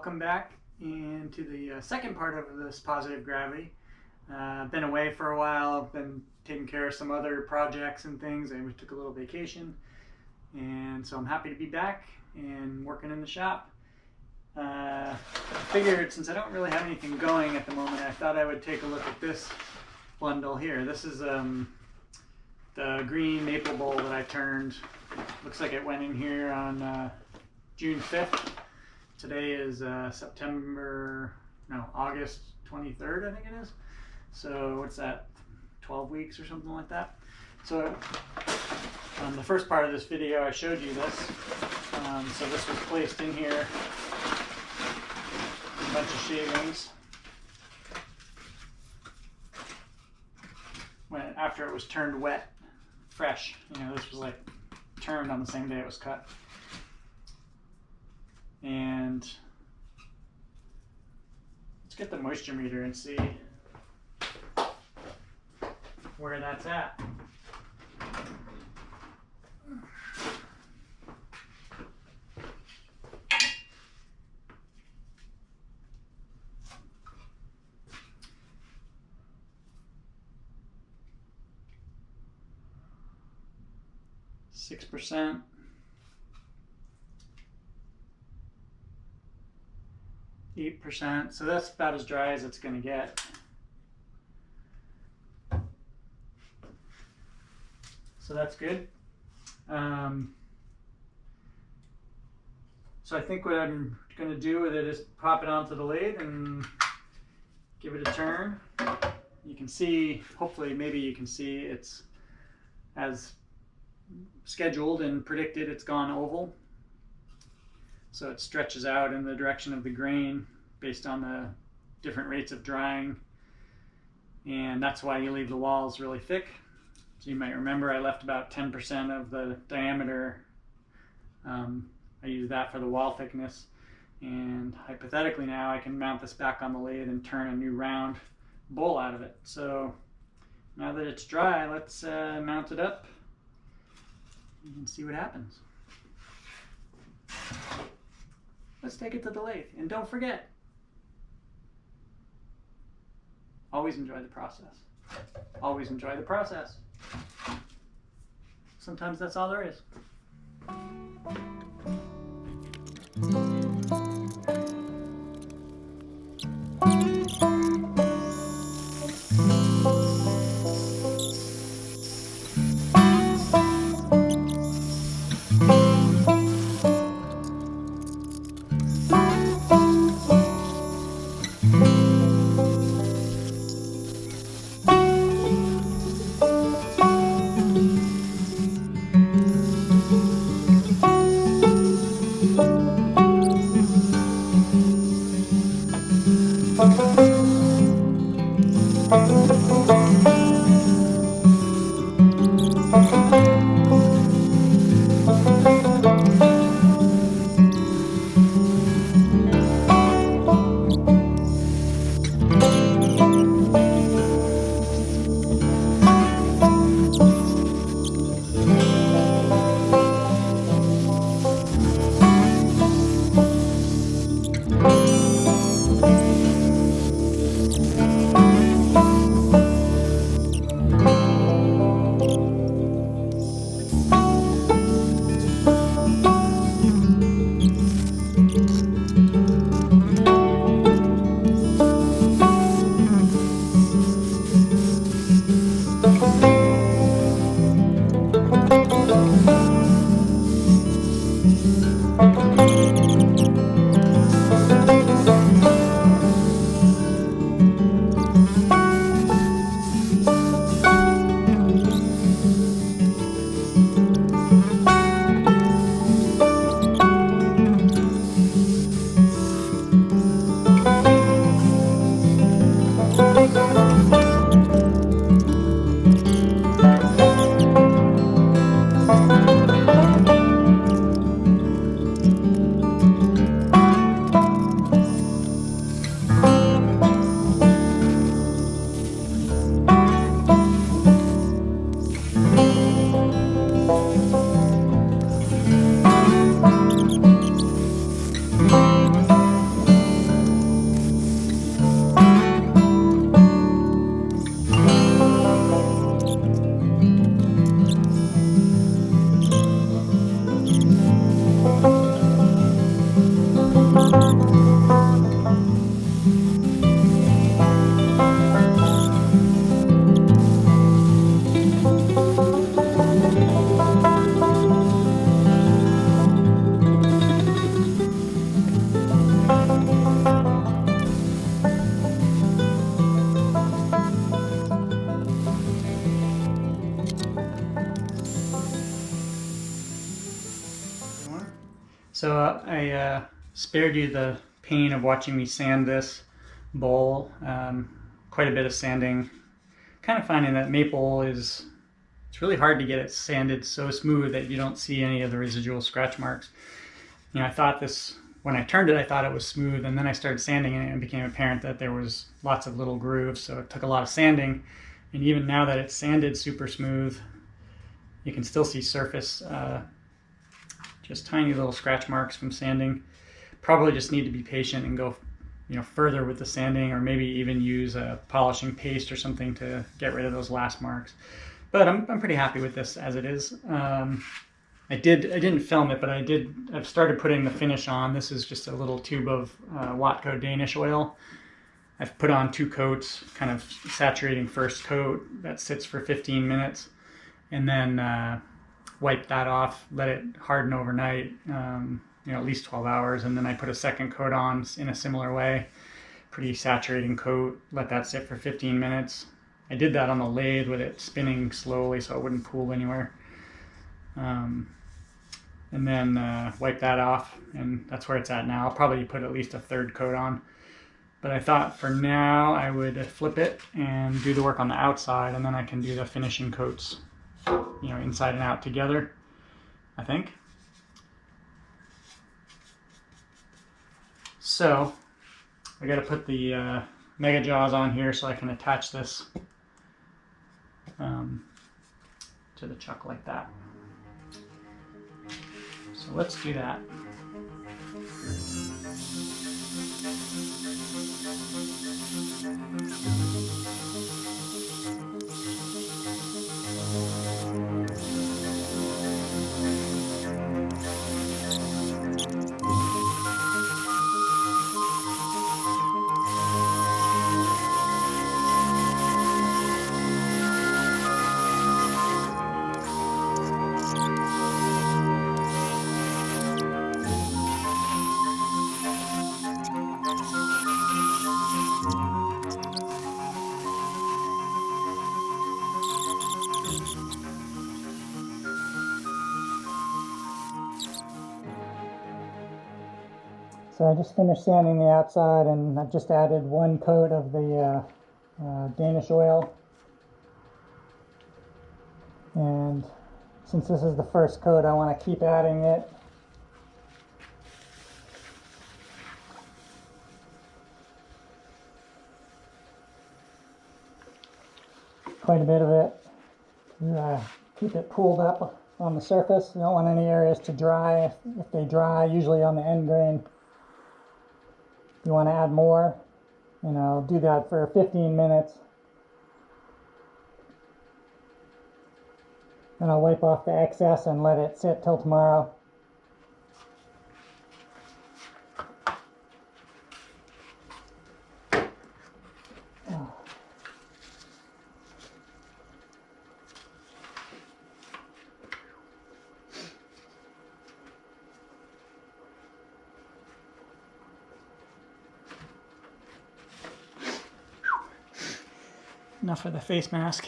welcome back into the second part of this positive gravity. I've been away for a while. I've been taking care of some other projects and things. I took a little vacation, and so I'm happy to be back and working in the shop. I figured since I don't really have anything going at the moment, I thought I would take a look at this bundle here. This is the green maple bowl that I turned. Looks like it went in here on June 5th. Today is August 23rd, I think it is. So what's that, 12 weeks or something like that? So on the first part of this video I showed you this. So this was placed in here, a bunch of shavings. After it was turned wet, fresh. You know, this was like turned on the same day it was cut. And let's get the moisture meter and see where that's at. %. 8%, so that's about as dry as it's going to get. So that's good. So I think what I'm going to do with it is pop it onto the lathe and give it a turn. You can see, hopefully, maybe you can see it's as scheduled and predicted, it's gone oval. So it stretches out in the direction of the grain based on the different rates of drying. And that's why you leave the walls really thick. So you might remember I left about 10% of the diameter. I use that for the wall thickness. And hypothetically now I can mount this back on the lathe and turn a new round bowl out of it. So now that it's dry, let's mount it up and see what happens. Let's take it to the lathe. And don't forget, always enjoy the process. Always enjoy the process. Sometimes that's all there is. So I spared you the pain of watching me sand this bowl. Quite a bit of sanding. Kind of finding that maple it's really hard to get it sanded so smooth that you don't see any of the residual scratch marks. You know, I thought this, when I turned it, I thought it was smooth, and then I started sanding it and it became apparent that there was lots of little grooves, so it took a lot of sanding. And even now that it's sanded super smooth, you can still see surface, just tiny little scratch marks from sanding. Probably just need to be patient and go, you know, further with the sanding, or maybe even use a polishing paste or something to get rid of those last marks. But I'm pretty happy with this as it is. I didn't film it, but I've started putting the finish on. This is just a little tube of Watco Danish Oil. I've put on 2 coats, kind of saturating first coat that sits for 15 minutes, and then wipe that off, let it harden overnight, you know, at least 12 hours, and then I put a second coat on in a similar way, pretty saturating coat, let that sit for 15 minutes. I did that on the lathe with it spinning slowly so it wouldn't pool anywhere. And then wipe that off, and that's where it's at now. I'll probably put at least a 3rd coat on. But I thought for now I would flip it and do the work on the outside, and then I can do the finishing coats, you know, inside and out together, I think. So I got to put the Mega Jaws on here so I can attach this to the chuck like that. So let's do that. So I just finished sanding the outside, and I've just added 1 coat of the Danish oil. And since this is the first coat, I want to keep adding it. Quite a bit of it. Keep it pooled up on the surface. You don't want any areas to dry. If they dry, usually on the end grain, you want to add more. You know, do that for 15 minutes. Then I'll wipe off the excess and let it sit till tomorrow. Enough of the face mask.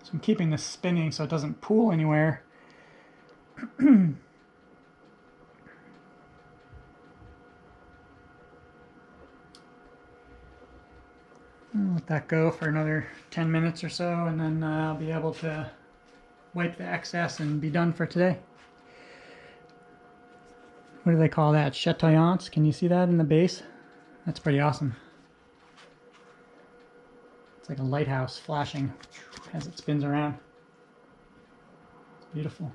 So I'm keeping this spinning so it doesn't pool anywhere. Let that go for another 10 minutes or so, and then I'll be able to wipe the excess and be done for today. What do they call that? Chatillons? Can you see that in the base? That's pretty awesome. It's like a lighthouse flashing as it spins around. It's beautiful.